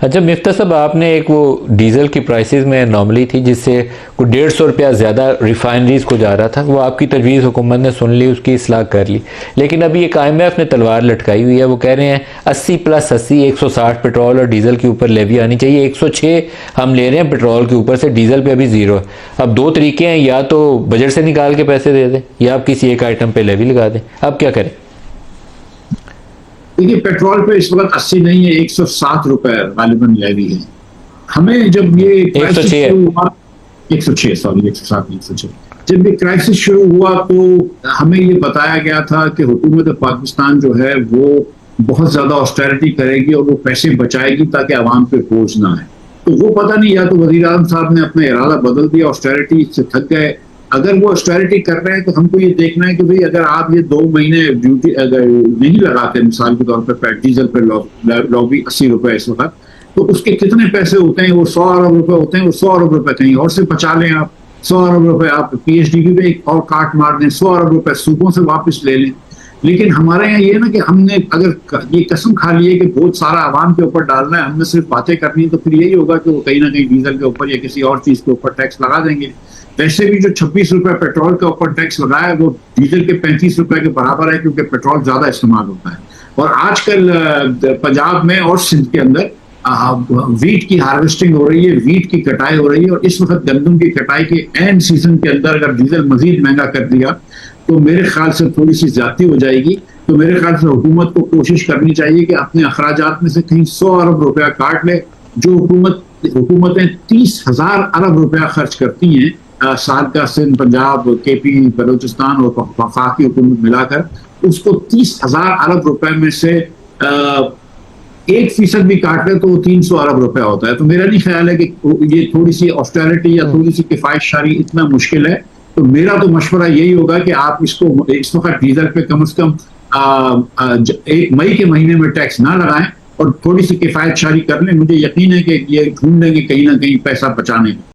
अच्छा मिफ्ता साहब, आपने एक वो डीजल की प्राइसेस में नॉर्मली थी जिससे कोई 150 रुपया ज़्यादा रिफाइनरीज को जा रहा था, वो आपकी तजवीज़ हुकूमत ने सुन ली, उसकी इस्लाह कर ली। लेकिन अभी एक IMF ने तलवार लटकाई हुई है, वो कह रहे हैं 80+80 160 पेट्रोल और डीजल के ऊपर लेवी आनी चाहिए। 106 हम ले रहे हैं पेट्रोल के ऊपर से, डीजल पे अभी ज़ीरो है। अब दो तरीके हैं, या तो बजट से निकाल के पैसे दे दें या आप किसी एक आइटम पर लेवी लगा दें। अब क्या करें? देखिए, पेट्रोल पे इस वक्त 80 नहीं है, 107 रुपए गालिबन लेवी है। हमें जब ये क्राइसिस 106 शुरू हुआ, 106 सॉरी 107 106, जब ये क्राइसिस शुरू हुआ तो हमें ये बताया गया था कि हुकूमत पाकिस्तान जो है वो बहुत ज्यादा ऑस्टेरिटी करेगी और वो पैसे बचाएगी ताकि आवाम पे बोझ ना आए। तो वो पता नहीं, या तो वजीर आज़म साहब ने अपना इरादा बदल दिया, ऑस्टेरिटी से थक गए। अगर वो ऑस्टेरिटी कर रहे हैं तो हमको ये देखना है कि भाई अगर आप ये 2 महीने ड्यूटी अगर नहीं लगाते, मिसाल के तौर पर डीजल पर लॉबी 80 रुपए इस वक्त, तो उसके कितने पैसे होते हैं? वो 100 अरब रुपए होते हैं। वो 100 अरब रुपए कहीं और से बचा लें आप। 100 अरब रुपए आप PHDP पे एक और काट मार दें, 100 अरब रुपए सूबों से वापस ले लें। लेकिन हमारे यहाँ ये ना कि हमने अगर ये कसम खा ली है कि बहुत सारा आवाम के ऊपर डालना है, हमने सिर्फ बातें करनी है, तो फिर यही होगा कि वो कहीं ना कहीं डीजल के ऊपर या किसी और चीज के ऊपर टैक्स लगा देंगे। वैसे भी जो 26 रुपए पेट्रोल के ऊपर टैक्स लगाया है वो डीजल के 35 रुपए के बराबर है, क्योंकि पेट्रोल ज्यादा इस्तेमाल होता है। और आजकल पंजाब में और सिंध के अंदर वीट की हार्वेस्टिंग हो रही है, वीट की कटाई हो रही है, और इस वक्त गंदम की कटाई के एंड सीजन के अंदर अगर डीजल मजीद महंगा कर दिया तो मेरे ख्याल से थोड़ी सी ज्यादती हो जाएगी। तो मेरे ख्याल से हुकूमत को कोशिश करनी चाहिए कि अपने अखराजात में से कहीं 100 अरब रुपया काट ले। जो हुकूमतें 30,000 अरब रुपया खर्च करती हैं साल का, सिंध, पंजाब, KP, बलूचिस्तान और वफाकी हुकूमत मिलाकर, उसको 30,000 अरब रुपए में से 1% भी काट ले तो वो 300 अरब रुपया होता है। तो मेरा नहीं ख्याल है कि ये थोड़ी सी ऑस्टेरिटी या थोड़ी सी किफायतशारी इतना मुश्किल है। तो मेरा तो मशवरा यही होगा कि आप इसको इस वक्त डीजल पे कम से कम 1 मई के महीने में टैक्स ना लगाएं और थोड़ी सी किफायतशारी कर लें। मुझे यकीन है कि ये ढूंढ लेंगे कहीं ना कहीं पैसा बचाने का।